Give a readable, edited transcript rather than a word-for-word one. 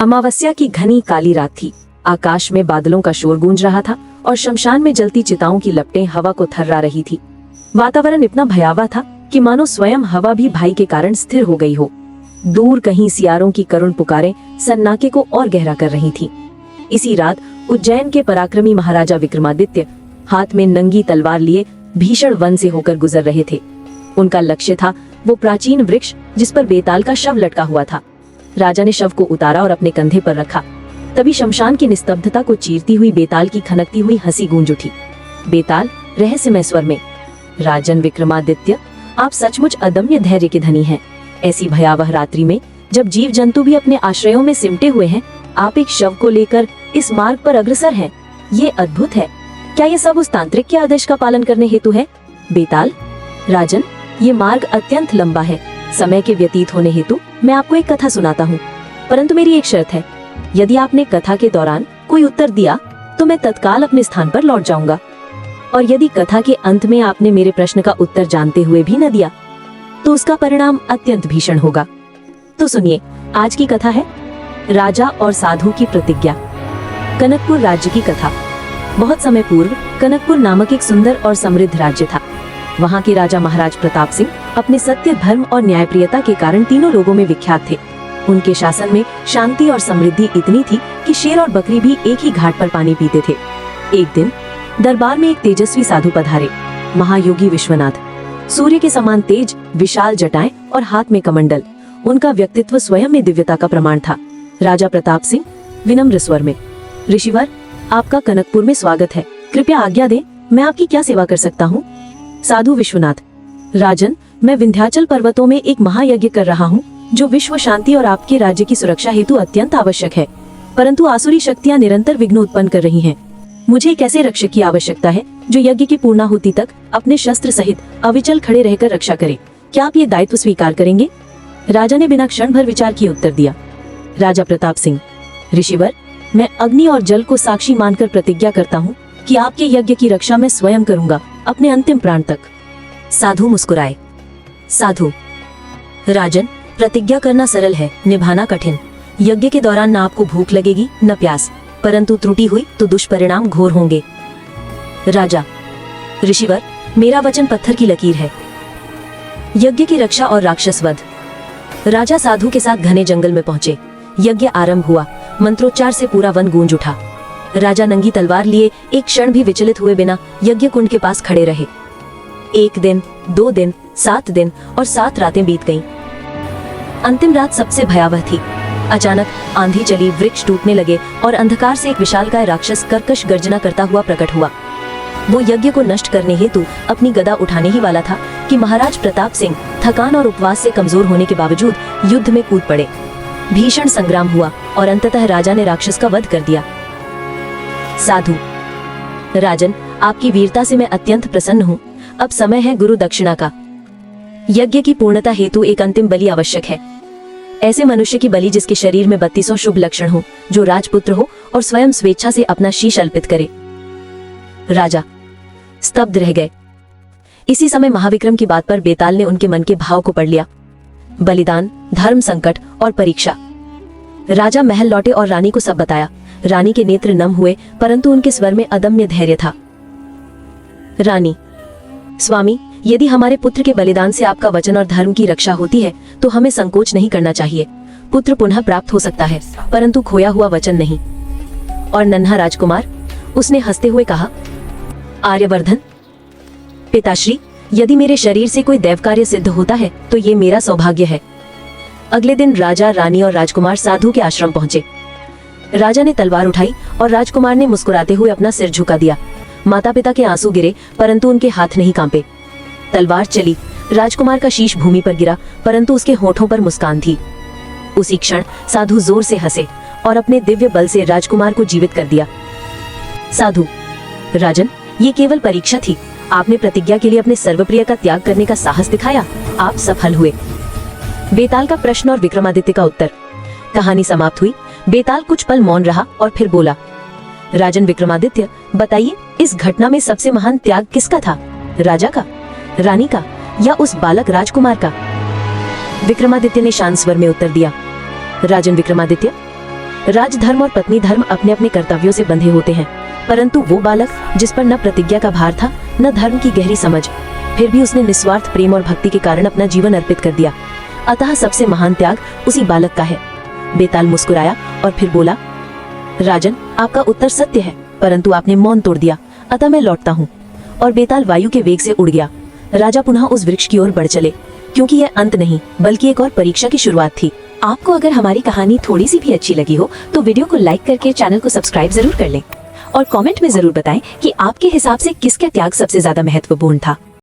अमावस्या की घनी काली रात थी। आकाश में बादलों का शोर गूंज रहा था और शमशान में जलती चिताओं की लपटें हवा को थर्रा रही थी। वातावरण इतना भयावह था कि मानो स्वयं हवा भी भाई के कारण स्थिर हो गई हो। दूर कहीं सियारों की करुण पुकारें सन्नाटे को और गहरा कर रही थीं। इसी रात उज्जैन के पराक्रमी महाराजा विक्रमादित्य हाथ में नंगी तलवार लिए भीषण वन से होकर गुजर रहे थे। उनका लक्ष्य था वो प्राचीन वृक्ष जिस पर बेताल का शव लटका हुआ था। राजा ने शव को उतारा और अपने कंधे पर रखा। तभी शमशान की निस्तब्धता को चीरती हुई बेताल की खनकती हुई हंसी गूंज उठी। बेताल रहस्यमय स्वर में, राजन विक्रमादित्य, आप सचमुच अदम्य धैर्य के धनी हैं। ऐसी भयावह रात्रि में जब जीव जंतु भी अपने आश्रयों में सिमटे हुए हैं, आप एक शव को लेकर इस मार्ग पर अग्रसर हैं। ये अद्भुत है। क्या ये सब उस तांत्रिक के आदेश का पालन करने हेतु है? बेताल, राजन, ये मार्ग अत्यंत लंबा है। समय के व्यतीत होने हेतु मैं आपको एक कथा सुनाता हूँ, परंतु मेरी एक शर्त है। यदि आपने कथा के दौरान कोई उत्तर दिया तो मैं तत्काल अपने स्थान पर लौट जाऊंगा, और यदि कथा के अंत में आपने मेरे प्रश्न का उत्तर जानते हुए भी न दिया तो उसका परिणाम अत्यंत भीषण होगा। तो सुनिए, आज की कथा है राजा और साधु की प्रतिज्ञा। कनकपुर राज्य की कथा। बहुत समय पूर्व कनकपुर नामक एक सुंदर और समृद्ध राज्य था। वहाँ के राजा महाराज प्रताप सिंह अपने सत्य, धर्म और न्यायप्रियता के कारण तीनों लोगों में विख्यात थे। उनके शासन में शांति और समृद्धि इतनी थी कि शेर और बकरी भी एक ही घाट पर पानी पीते थे। एक दिन दरबार में एक तेजस्वी साधु पधारे, महायोगी विश्वनाथ। सूर्य के समान तेज, विशाल जटाएं और हाथ में कमंडल। उनका व्यक्तित्व स्वयं में दिव्यता का प्रमाण था। राजा प्रताप सिंह विनम्र स्वर में, ऋषिवर, आपका कनकपुर में स्वागत है। कृपया आज्ञा दें, मैं आपकी क्या सेवा कर सकता हूँ? साधु विश्वनाथ, राजन, मैं विंध्याचल पर्वतों में एक महायज्ञ कर रहा हूँ जो विश्व शांति और आपके राज्य की सुरक्षा हेतु अत्यंत आवश्यक है, परंतु आसुरी शक्तियाँ निरंतर विघ्न उत्पन्न कर रही हैं। मुझे एक ऐसे रक्षक की आवश्यकता है जो यज्ञ की पूर्णाहुति तक अपने शस्त्र सहित अविचल खड़े रहकर रक्षा करे। क्या आप ये दायित्व स्वीकार करेंगे? राजा ने बिना क्षण भर विचार किए उत्तर दिया। राजा प्रताप सिंह, ऋषिवर, मैं अग्नि और जल को साक्षी मानकर प्रतिज्ञा करता हूँ कि आपके यज्ञ की रक्षा मैं स्वयं करूंगा, अपने अंतिम प्राण तक। साधु मुस्कुराए। साधु, राजन, प्रतिज्ञा करना सरल है, निभाना कठिन। यज्ञ के दौरान न आपको भूख लगेगी न प्यास, परंतु त्रुटि हुई तो दुष्परिणाम घोर होंगे। राजा, ऋषिवर, मेरा वचन पत्थर की लकीर है। यज्ञ की रक्षा और राक्षस वध। राजा साधु के साथ घने जंगल में पहुंचे। यज्ञ आरंभ हुआ। मंत्रोच्चार से पूरा वन गूंज उठा। राजा नंगी तलवार लिए एक क्षण भी विचलित हुए बिना यज्ञ कुंड के पास खड़े रहे। 1 दिन, 2 दिन, 7 दिन और 7 रातें बीत गईं। अंतिम रात सबसे भयावह थी। अचानक आंधी चली, वृक्ष टूटने लगे और अंधकार से एक विशालकाय राक्षस कर्कश गर्जना करता हुआ प्रकट हुआ। वो यज्ञ को नष्ट करने हेतु अपनी गदा उठाने ही वाला था कि महाराज प्रताप सिंह थकान और उपवास से कमजोर होने के बावजूद युद्ध में कूद पड़े। भीषण संग्राम हुआ और अंततः राजा ने राक्षस का वध कर दिया। साधु, राजन, आपकी वीरता से मैं अत्यंत प्रसन्न हूँ। अब समय है गुरु दक्षिणा का। यज्ञ की पूर्णता हेतु एक अंतिम बलि आवश्यक है। ऐसे मनुष्य की बलि जिसके शरीर में 32 शुभ लक्षण हो, जो राजपुत्र हो और स्वयं स्वेच्छा से अपना शीश अर्पित करे। राजा स्तब्ध रह गए। इसी समय महाविक्रम की बात पर बेताल ने उनके मन के भाव को पढ़ लिया। बलिदान, धर्म संकट और परीक्षा। राजा महल लौटे और रानी को सब बताया। रानी के नेत्र नम हुए, परंतु उनके स्वर में अदम्य धैर्य था। रानी, स्वामी, यदि हमारे पुत्र के बलिदान से आपका वचन और धर्म की रक्षा होती है तो हमें संकोच नहीं करना चाहिए। पुत्र पुनः प्राप्त हो सकता है, परंतु खोया हुआ वचन नहीं। और नन्हा राजकुमार, उसने हंसते हुए कहा, आर्यवर्धन, पिताश्री, यदि मेरे शरीर से कोई दैव कार्य सिद्ध होता है तो ये मेरा सौभाग्य है। अगले दिन राजा, रानी और राजकुमार साधु के आश्रम पहुंचे। राजा ने तलवार उठाई और राजकुमार ने मुस्कुराते हुए अपना सिर झुका दिया। माता पिता के आंसू गिरे, परंतु उनके हाथ नहीं कांपे। तलवार चली। राजकुमार का शीश भूमि पर गिरा, परंतु उसके होठों पर मुस्कान थी। उसी क्षण साधु जोर से हंसे और अपने दिव्य बल से राजकुमार को जीवित कर दिया। साधु, राजन, ये केवल परीक्षा थी। आपने प्रतिज्ञा के लिए अपने सर्वप्रिय का त्याग करने का साहस दिखाया। आप सफल हुए। बेताल का प्रश्न और विक्रमादित्य का उत्तर। कहानी समाप्त हुई। बेताल कुछ पल मौन रहा और फिर बोला, राजन विक्रमादित्य, बताइए, इस घटना में सबसे महान त्याग किसका था? राजा का, रानी का या उस बालक राजकुमार का? विक्रमादित्य ने शांत स्वर में उत्तर दिया, राजन विक्रमादित्य, राजधर्म और पत्नी धर्म अपने अपने कर्तव्यों से बंधे होते हैं, परंतु वो बालक जिस पर न प्रतिज्ञा का भार था न धर्म की गहरी समझ, फिर भी उसने निस्वार्थ प्रेम और भक्ति के कारण अपना जीवन अर्पित कर दिया। अतः सबसे महान त्याग उसी बालक का है। बेताल मुस्कुराया और फिर बोला, राजन, आपका उत्तर सत्य है, परंतु आपने मौन तोड़ दिया, अतः मैं लौटता हूँ। और बेताल वायु के वेग से उड़ गया। राजा पुनः उस वृक्ष की ओर बढ़ चले, क्योंकि यह अंत नहीं बल्कि एक और परीक्षा की शुरुआत थी। आपको अगर हमारी कहानी थोड़ी सी भी अच्छी लगी हो तो वीडियो को लाइक करके चैनल को सब्सक्राइब जरूर कर लें और कमेंट में जरूर बताएं कि आपके हिसाब से किसका त्याग सबसे ज्यादा महत्वपूर्ण था।